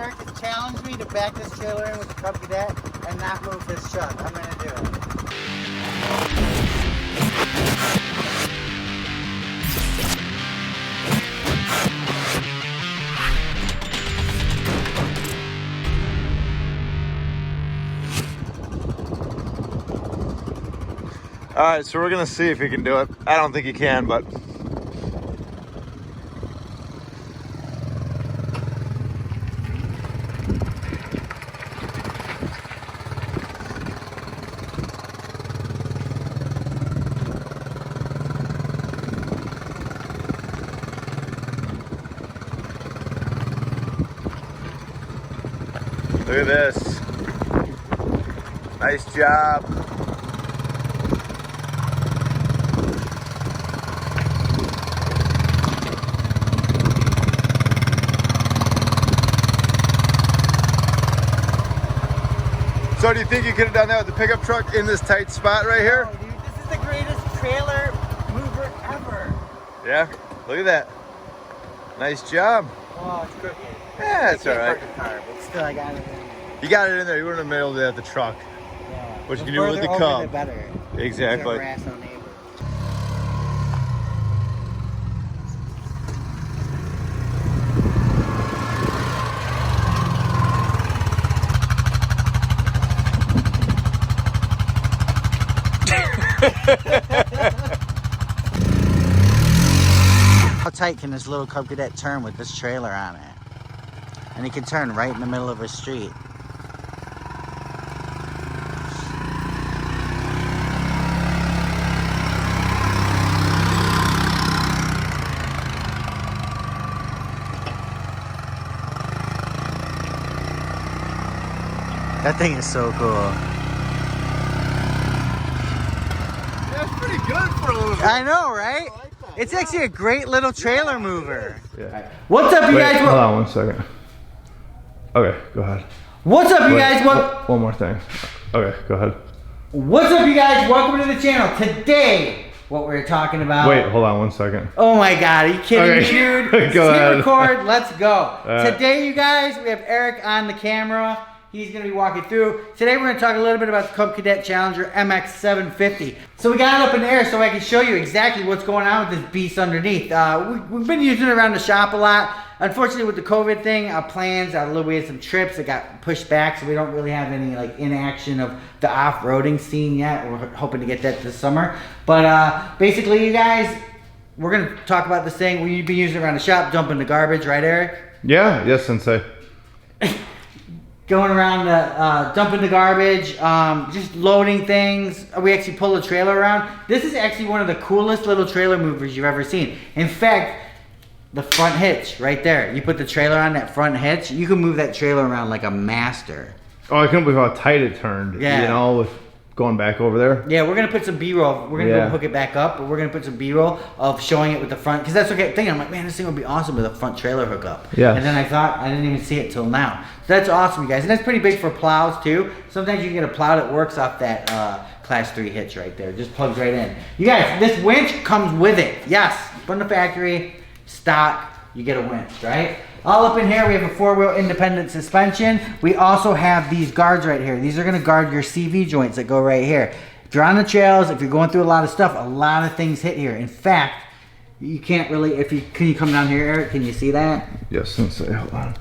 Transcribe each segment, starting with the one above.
Eric has challenged me to back this trailer in with the Cub Cadet and not move this truck. I'm gonna do it. All right, so we're gonna see if he can do it. I don't think he can, but. Look at this. Nice job. So do you think you could have done that with the pickup truck in this tight spot right here? Oh, dude, this is the greatest trailer mover ever. Yeah, look at that. Nice job. Oh, it's crooked. Yeah, it's all right. Car, but still, I got it in. You got it in there. You wouldn't have been able to do that with the truck. Yeah. What you The can do with further the over, Cub. the better. Exactly. You can't harass no neighbor. How tight can this little Cub Cadet turn with this trailer on it? And it can turn right in the middle of a street. That thing is so cool. That's pretty good for a little bit. I know, right? It's actually a great little trailer mover. Yeah. What's up, you Wait, guys? hold on 1 second. Okay, go ahead. What's up, you Wait, guys? one more thing. Okay, go ahead. What's up, you guys? Welcome to the channel. Today, what we're talking about. Wait, hold on 1 second. Oh my God, are you kidding me, Okay. dude? Go Hit ahead. record. Let's go. right. Today, you guys, we have Eric on the camera. He's going to be walking through. Today, we're going to talk a little bit about the Cub Cadet Challenger MX750. So we got it up in the air so I can show you exactly what's going on with this beast underneath. We've been using it around the shop a lot. Unfortunately, with the COVID thing, our plans, we had some trips that got pushed back, so we don't really have any like inaction of the off-roading scene yet. We're hoping to get that this summer. But basically, you guys, we're going to talk about this thing. We've been using it around the shop, dumping the garbage, right, Eric? Yeah, yes, Sensei. Going around dumping the garbage, just loading things. We actually pull the trailer around. This is actually one of the coolest little trailer movers you've ever seen. In fact, the front hitch right there. You put the trailer on that front hitch, you can move that trailer around like a master. Oh, I couldn't believe how tight it turned. Yeah. You know, with going back over there. Yeah, we're gonna put some B-roll. We're gonna Yeah. go hook it back up, but we're gonna put some B-roll of showing it with the front, because that's what I kept thinking. I'm like, man, this thing would be awesome with a front trailer hookup. Yeah. And then I thought, I didn't even see it till now. So that's awesome, you guys. And that's pretty big for plows too. Sometimes you can get a plow that works off that class 3 hitch right there. Just plugs right in. You guys, this winch comes with it. Yes, from the factory, stock, you get a winch, right? All up in here, we have a 4-wheel independent suspension. We also have these guards right here. These are gonna guard your CV joints that go right here. If you're on the trails, if you're going through a lot of stuff, a lot of things hit here. In fact, you can't really, can you come down here, Eric? Can you see that? Yes, Sensei, hold on.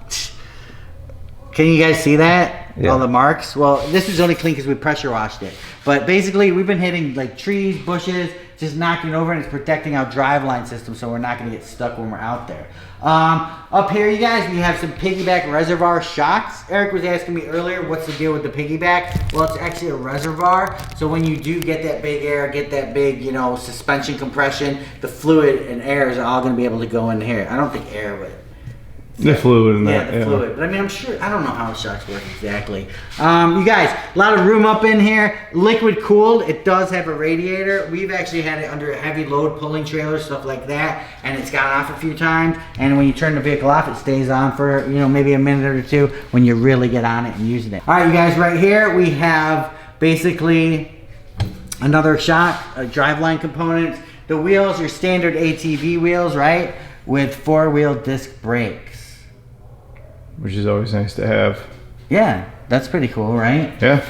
Can you guys see that? Yeah. All the marks? Well, this is only clean because we pressure washed it. But basically, we've been hitting like trees, bushes, just knocking over, and it's protecting our driveline system so we're not going to get stuck when we're out there. Up here, you guys, we have some piggyback reservoir shocks. Eric was asking me earlier, what's the deal with the piggyback? Well, it's actually a reservoir. So when you do get that big air, get that big, you know, suspension compression, the fluid and air is all going to be able to go in here. I don't think air would. The fluid in Yeah, that. the fluid. But I mean, I'm sure, I don't know how the shocks work exactly. You guys, a lot of room up in here. Liquid cooled. It does have a radiator. We've actually had it under a heavy load pulling trailer, stuff like that. And it's gone off a few times. And when you turn the vehicle off, it stays on for, you know, maybe a minute or two when you really get on it and using it. All right, you guys, right here, we have basically another shock, driveline components. The wheels, your standard ATV wheels, right? With 4-wheel disc brakes. which is always nice to have. Yeah, that's pretty cool, right? Yeah.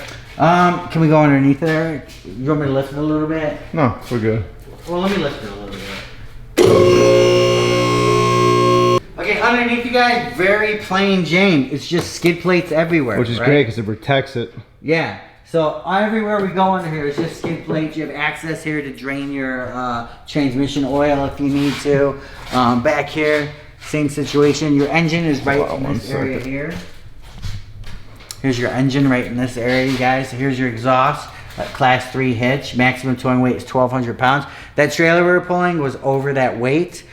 Can we go underneath there? You want me to lift it a little bit? No, we're good. Well, let me lift it a little bit. Okay, underneath you guys, very plain Jane. It's just skid plates everywhere. Which is right? great because it protects it. Yeah. So everywhere we go under here is just skid plates. You have access here to drain your transmission oil if you need to. Back here, same situation. Your engine is right in this area here. Here's your engine right in this area, you guys. Here's your exhaust, class 3 hitch. Maximum towing weight is 1,200 pounds. That trailer we were pulling was over that weight.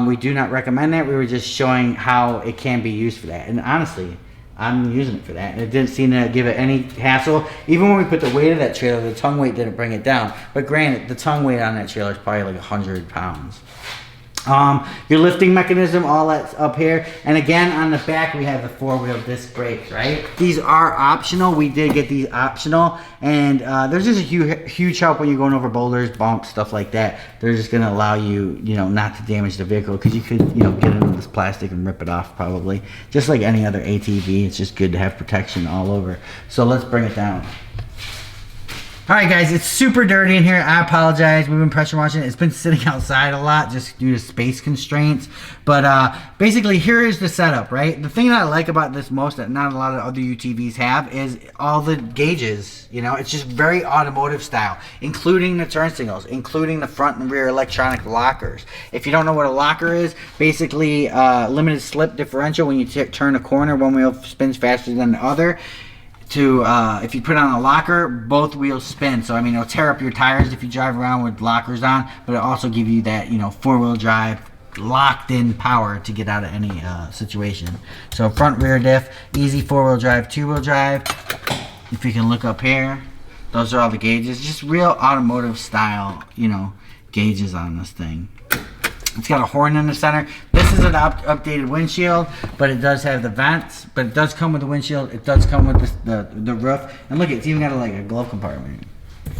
We do not recommend that. We were just showing how it can be used for that. And honestly, I'm using it for that. And it didn't seem to give it any hassle. Even when we put the weight of that trailer, the tongue weight didn't bring it down. But granted, the tongue weight on that trailer is probably like 100 pounds. Your lifting mechanism, all that's up here. And again, on the back, we have the 4-wheel disc brakes, right? These are optional. We did get these optional. And there's just a huge help when you're going over boulders, bumps, stuff like that. They're just going to allow you, not to damage the vehicle, because you could, get into this plastic and rip it off probably. Just like any other ATV, it's just good to have protection all over. So let's bring it down. All right, guys, it's super dirty in here. I apologize. We've been pressure washing it. It's been sitting outside a lot just due to space constraints. But basically, here is the setup, right? The thing that I like about this most that not a lot of other UTVs have is all the gauges. It's just very automotive style, including the turn signals, including the front and rear electronic lockers. If you don't know what a locker is, basically limited slip differential. When you turn a corner, one wheel spins faster than the other. If you put on a locker, both wheels spin. So, it'll tear up your tires if you drive around with lockers on, but it'll also give you that, 4-wheel drive, locked in power to get out of any situation. So, front rear diff, easy 4-wheel drive, 2-wheel drive. If you can look up here, those are all the gauges. Just real automotive style, gauges on this thing. It's got a horn in the center. This is an updated windshield, but it does have the vents. But it does come with the windshield. It does come with the roof. And look, it's even got a glove compartment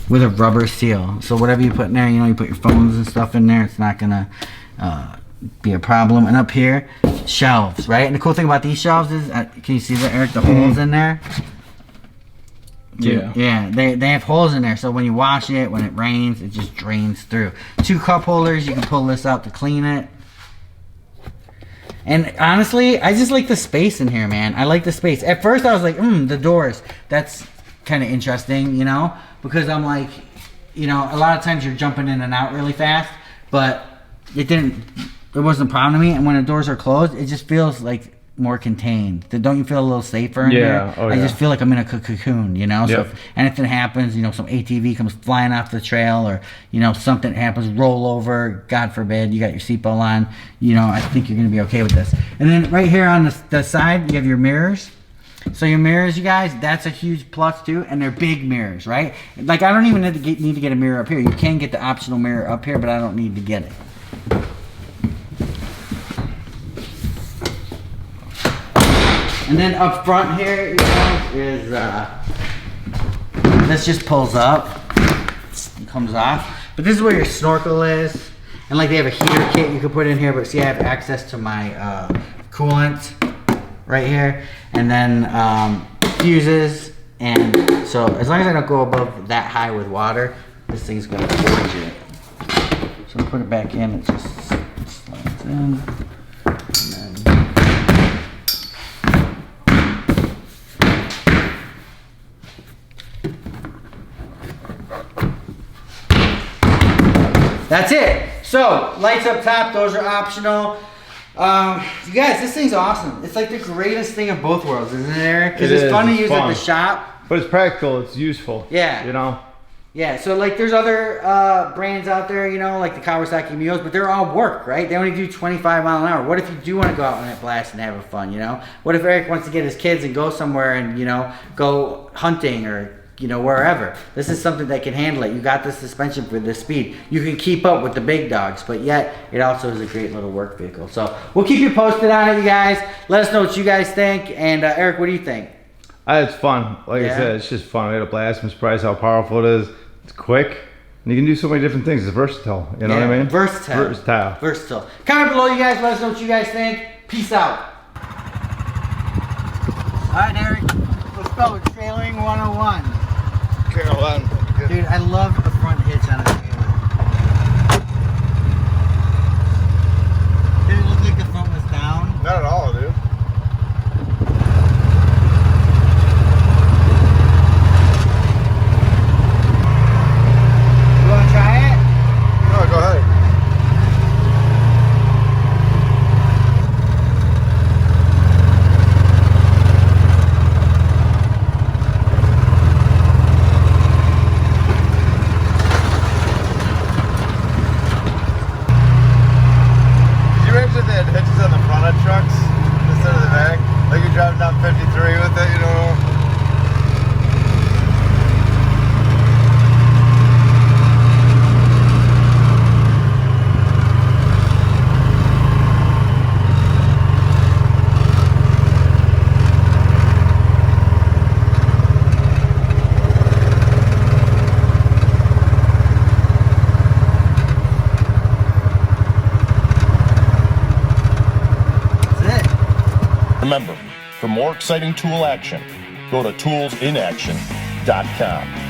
with a rubber seal. So whatever you put in there, you put your phones and stuff in there. It's not gonna be a problem. And up here, shelves, right? And the cool thing about these shelves is, can you see that, Eric? The holes in there. Yeah. Yeah, they have holes in there, so when you wash it, when it rains, it just drains through. 2 cup holders, you can pull this out to clean it. And honestly, I just like the space in here, man. I like the space. At first, I was like, the doors. That's kind of interesting, because I'm like, a lot of times you're jumping in and out really fast, but it wasn't a problem to me. And when the doors are closed, it just feels like more contained. Don't you feel a little safer in there? Oh, I just feel like I'm in a cocoon, So Yep. if anything happens, some ATV comes flying off the trail, or something happens, roll over, God forbid, you got your seatbelt on, I think you're gonna be okay with this. And then right here on the side, you have your mirrors. So your mirrors, you guys, that's a huge plus too, and they're big mirrors, right? Like, I don't even need to get a mirror up here. You can get the optional mirror up here, but I don't need to get it. And then up front here, is this just pulls up and comes off. But this is where your snorkel is. And like, they have a heater kit you can put in here, but see, I have access to my coolant right here. And then fuses. And so as long as I don't go above that high with water, this thing's gonna forge it. So I'll put it back in, it just slides in. That's it. So, lights up top, those are optional. You guys, this thing's awesome. It's like the greatest thing of both worlds, isn't it, Eric? Because it's fun to use at the shop. But it's practical, it's useful. Yeah. Yeah, so like there's other brands out there, like the Kawasaki Mules, but they're all work, right? They only do 25 mile an hour. What if you do want to go out on that blast and have fun, What if Eric wants to get his kids and go somewhere and, go hunting or wherever. This is something that can handle it. You got the suspension for this speed. You can keep up with the big dogs, but yet it also is a great little work vehicle. So we'll keep you posted on it, you guys. Let us know what you guys think. And Eric, what do you think? It's fun. Like I said, it's just fun. We had a blast. I'm surprised how powerful it is. It's quick. And you can do so many different things. It's versatile. You know what I mean? Versatile. Comment below, you guys. Let us know what you guys think. Peace out. Alright, Eric. Let's go. Trailering 101. Carolyn. Dude, I love the front hitch on a trailer. Did it look like the front was down? Not at all, dude. You want to try it? No, go ahead. That hitches on the front of trucks instead of the back. Like you're driving down 53 with it, you know. Remember, for more exciting tool action, go to toolsinaction.com.